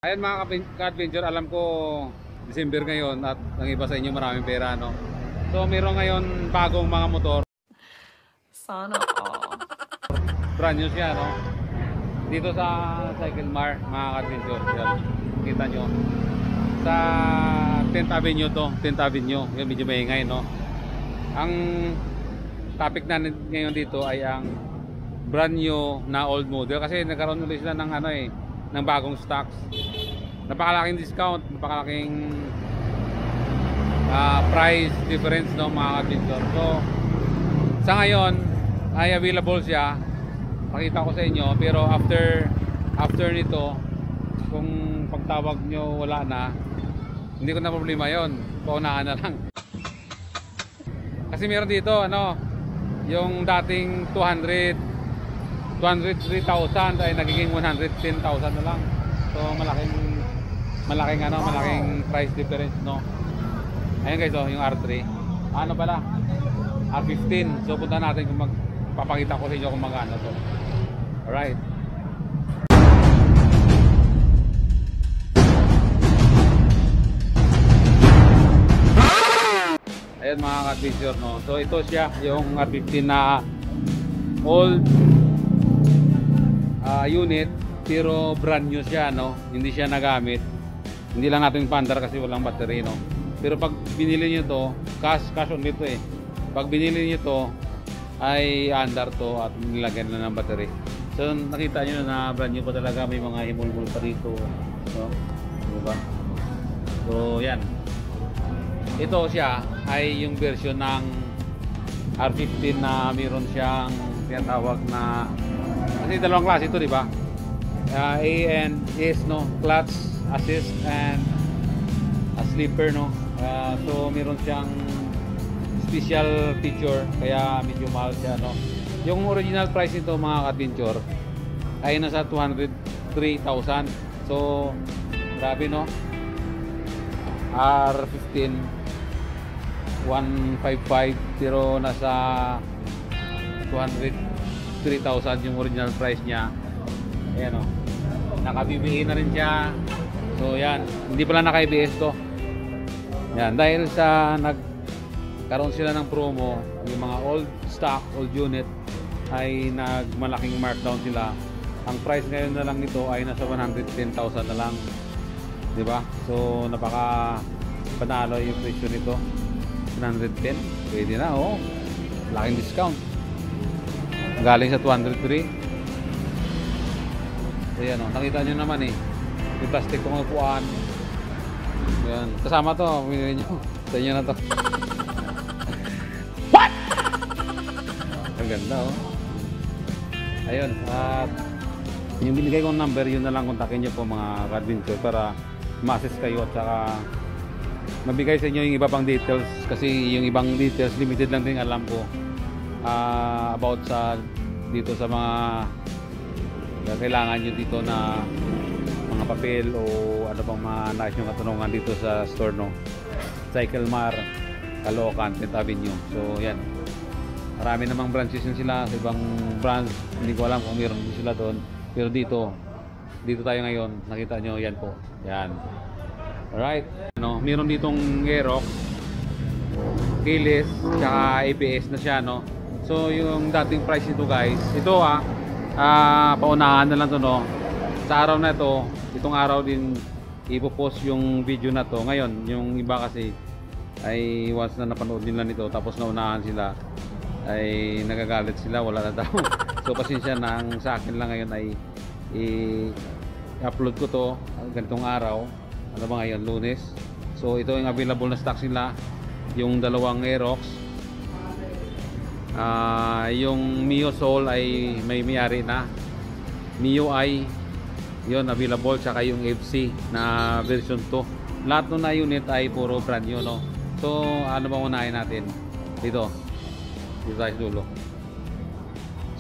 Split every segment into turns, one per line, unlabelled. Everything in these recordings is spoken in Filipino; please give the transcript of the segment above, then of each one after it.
Ayan mga ka-adventure, alam ko December ngayon at ang iba sa inyo maraming pera, no? So meron ngayon bagong mga motor.
Sana all.
Brand new siya, no? Dito sa Cycle Mart, mga ka-adventure. Yan, kita nyo. Sa 10th Avenue to, 10th Avenue. Yun, medyo maingay, no? Ang topic na ngayon dito ay ang brand new na old model. Kasi nagkaroon ulit sila ng ng bagong stocks. Napakalaking discount, napakalaking price difference, no, mga ka-adventure. So sa ngayon ay available siya, pakita ko sa inyo. Pero after nito, kung pagtawag nyo wala na, hindi ko na problema yon, paunahan na lang. Kasi meron dito yung dating 203,000 ay nagiging 110,000 na lang. So malaking price difference, no. Ayun guys, yung R3. Ano pala? R15. So punta natin kung magpapakita ko sa inyo kung magkano to. Alright. Ayan mga ka-adventure, no. So ito siya, yung R15 na old unit, pero brand new siya, no. Hindi siya nagamit. Hindi lang natin pandar kasi walang battery, no. Pero pag binili niyo to, cash on dito eh. Pag binili niyo to ay under to at nilagyan na ng battery. So nakita niyo na brand new pa talaga, may mga himul-himul pa dito, no. Diba? So yan. Ito siya ay yung version ng R15 na mayroon siyang tinatawag na, kasi dalawang klase ito, di ba? A and S, no, clutch assist and a slipper, no. So mayroon siyang special feature kaya medyo mahal siya, no. Yung original price nito mga ka-adventure ay nasa 203,000. So grabe, no. R15 155 pero nasa 203,000 yung original price niya. Ayan, o, naka-BBA na rin siya. So yan, hindi pala naka-ABS to. Yan, dahil sa nagkaroon sila ng promo, yung mga old stock, old unit ay nagmalaking markdown sila. Ang price ngayon na lang nito ay nasa 110,000 na lang, di ba? So napaka panalo yung presyo nito. 110, pwede na, oh. Laking discount. Galing sa 203. So yan, oh, nakita nyo naman eh, yung plastic kong upuan. Yan, kasama to, pinili nyo. Sa inyo na to. What? Ang ganda, oh. Ayun, at yung binigay kong number, yun na lang, kontakin nyo po mga ka-adventure para ma-assist kayo at saka mabigay sa inyo yung iba pang details, kasi yung ibang details limited lang din alam ko about sa dito sa mga kailangan nyo dito na mga papel o ano pang mga nais nyo katanungan dito sa store, no. Cycle Mart, Caloocan, 10th Avenue. So yan, marami namang branches yun sila sa ibang branch, hindi ko alam kung meron din sila doon, pero dito tayo ngayon, nakita nyo yan po, yan. Alright, meron ditong Aerox, keyless, tsaka ABS na siya, no. So yung dating price nito guys, ito paunahan na lang to, no. Sa araw na ito, itong araw din ipopost yung video na to. Ngayon, yung iba kasi ay once na napanood nila nito tapos naunahan sila ay nagagalit sila, wala na daw. So pasensya na, ang sa akin lang ngayon ay i-upload ko to ganitong araw. Ano ba ngayon? Lunes. So ito yung available na stock sila. Yung dalawang Aerox. Yung Mio Soul ay may-ari na. Mio i yun, available. Tsaka yung FC na version 2. Lahat na unit ay puro brand new, no. So ano bang unahin natin? Dito tayo sa dulo.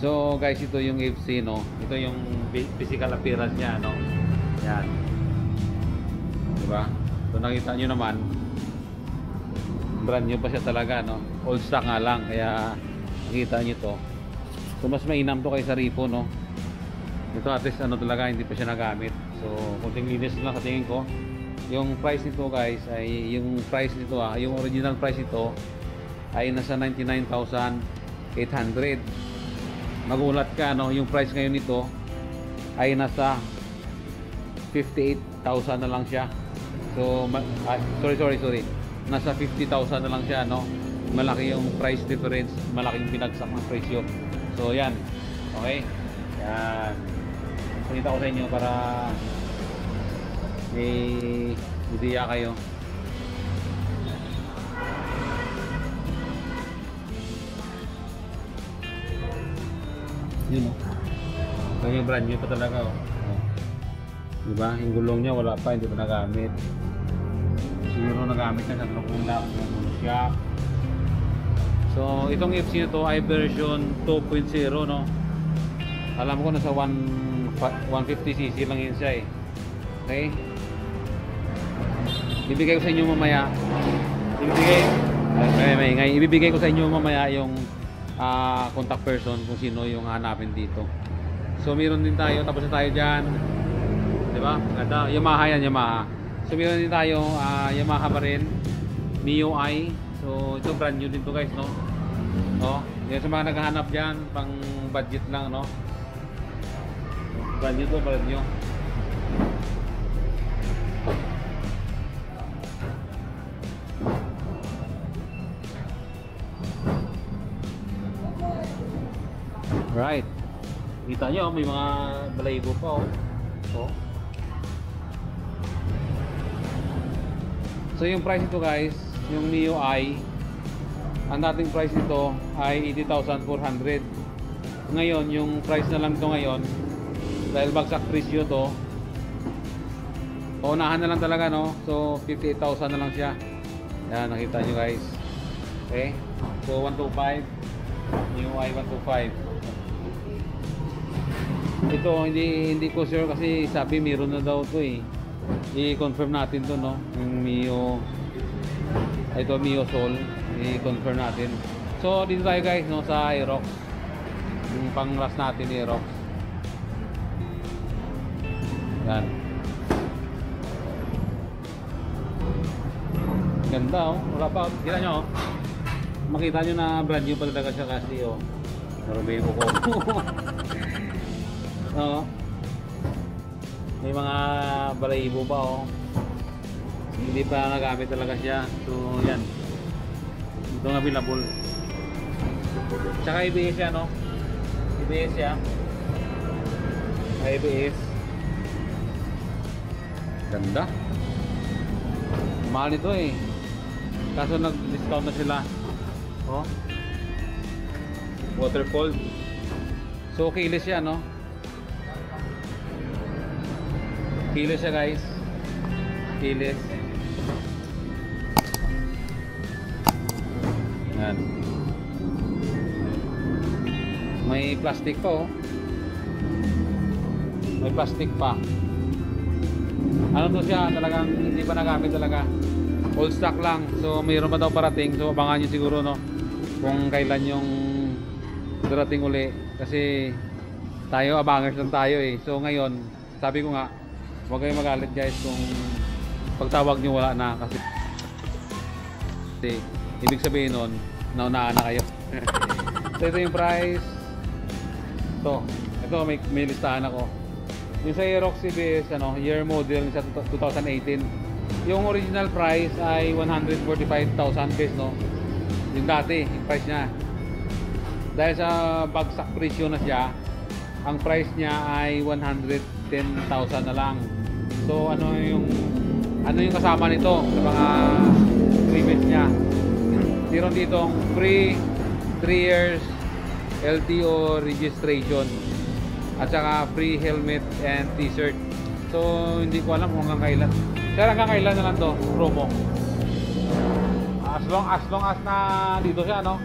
So guys, ito yung FC, no. Ito yung physical appearance niya, no. Yan, diba? So nakita nyo naman, brand new pa siya talaga, no. Old stock nga lang, kaya nakita nyo to. So mas mainam to kaysa Ripo, no. Ito at least talaga hindi pa siya nagamit. So So, kunting linis lang sa tingin ko. Yung price nito guys ay yung price nito yung original price nito ay nasa 99,800. Magulat ka no, yung price ngayon nito ay nasa 58,000 na lang siya. So sorry. Nasa 50,000 na lang siya no. Malaki yung price difference, malaking pinagsak ng presyo. So yan. Okay? Yan. Punita ko sa inyo para may ideya kayo. Yun o. Ito yung brand new pa talaga o. Diba? Yung gulong niya wala pa, hindi pa nagamit. Siguro nagamit na sa truck ng lock, shock. So itong FC na to ay version 2.0 no. Alam ko nasa 150cc lang yun siya eh. Okay? Ibibigay ko sa inyo mamaya. Ibibigay ko sa inyo mamaya yung contact person kung sino yung hanapin dito. So meron din tayo, tapos na tayo dyan. Diba? Ganda. Yamaha yan, Yamaha. So meron din tayo Yamaha pa rin, MIUI. So ito brand new din to guys no. No? Yan sa mga naghahanap dyan, pang budget lang no. Brand new to, brand new. Right. Kita nyo, may mga balayibo pa oh. So yung price nito guys, yung MIUI, ang dating price nito ay 80,400. Ngayon, yung price na lang ito ngayon, dahil bagsak presyo to, paunahan na lang talaga no. So 58,000 na lang siya. Yan, nakita nyo guys. Okay. So 125, MIUI 125. Ito hindi ko sure kasi sabi meron na daw to eh. I-confirm natin to no. Yung Mio, ito Mio Soul, i-confirm natin. So dito tayo guys no sa Aerox. Yung pang-last natin Aerox. Yan. Ganda oh. Wala pa. Kita nyo oh. Makita nyo na brand new pa talaga siya kasi oh. Marumay ko. Oo. May mga balayibo pa oh. Hindi pa nagamit talaga siya. So yan. Ito nga available. Tsaka ABS yan no. ABS yan. ABS. Ganda. Mahal nito eh. Kaso nag-discount na sila. Oh. Waterfall. So keyless siya no. Keyless siya guys. Keyless. Yan. May plastic pa oh. May plastic pa. Ano to siya? Talagang hindi pa nagamit talaga. Old stock lang. So mayroon pa daw parating. So abangan nyo siguro no. Kung kailan yung darating uli. Kasi tayo abangers lang tayo eh. So ngayon, sabi ko nga, huwag kayong magalit guys kung pagtawag nyo wala na kasi ibig sabihin nun naunahan na kayo. So ito yung price. Ito may listahan ako. Yung sa Aerox CBS year model sa 2018, yung original price ay 145,000 pesos no. Yung dati yung price nya, dahil sa bagsak presyo na siya, ang price niya ay 110,000 na lang. So ano yung kasama nito sa mga premiums niya? Meron ditong free 3 years LTO registration at saka free helmet and t-shirt. So hindi ko alam kung hanggang kailan. Sir, hanggang kailan na lang to promo? As long as na dito siya no.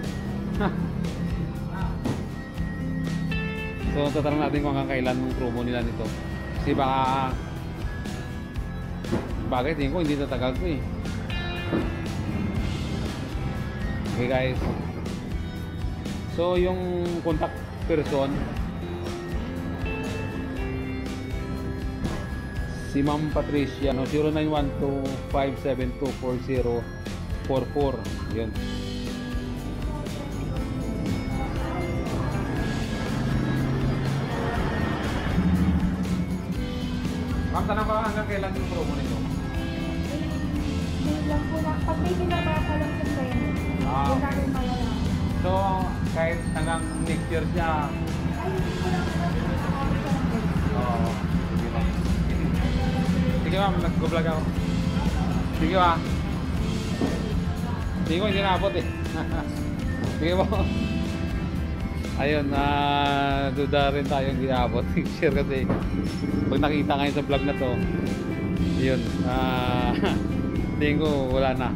So tatanong natin kung hanggang kailan yung promo nila nito. Kasi baka bagay tingin ko hindi tatagal ko eh. Okay guys. So yung contact person Si Ma'am Patricia, no, 0912-572-4044. Yun. Ma'am, tanong ka hanggang kailan yung promo nito?
Yun lang po na, pag may binaba pa lang sa sa'yo,
Ah,
yun
okay.
natin malalaman.
So, kahit hanggang next year siya,
Ay, hindi ko lang po na
oo. Sige ma'am. Sige ma'am, nag-vlog ako. Sige ma'am. Sige ko, hindi naabot eh. Sige po. Ayun, duda rin tayo hindi naabot. Share kasi pag nakita ngayon sa vlog na to, yun, tingin ko wala na.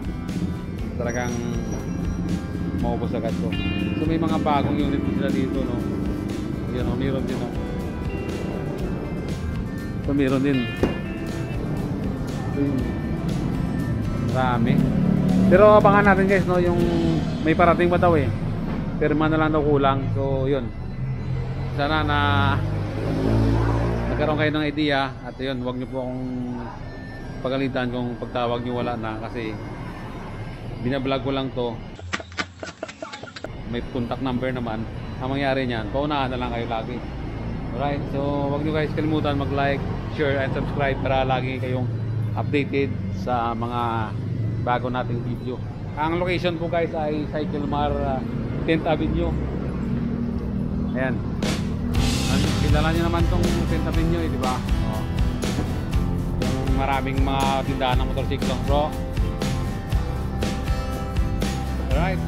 Talagang maubos agad to. So may mga bagong unit sila dito, no? Yun, oh, meron din, no? So meron din. Ayun. Marami. Pero abangan natin guys, no? Yung may parating pa daw eh. Perma na lang daw kulang. So yun. Sana na nagkaroon kayo ng idea. At yun, huwag nyo po akong pagalitan kung pagtawag nyo wala na. Kasi binablog ko lang to. May contact number naman. Ang mangyari niyan, paunahan na lang kayo lagi. Alright, so huwag nyo guys kalimutan mag-like, share, and subscribe para lagi kayong updated sa mga bago nating video. Ang location po guys ay Cycle Mar 10th Avenue. Ayan. Kilala nyo naman tong 10th Avenue eh, di ba? Oh. Yung maraming mga tindahan ng motorsiklo, bro. Alright.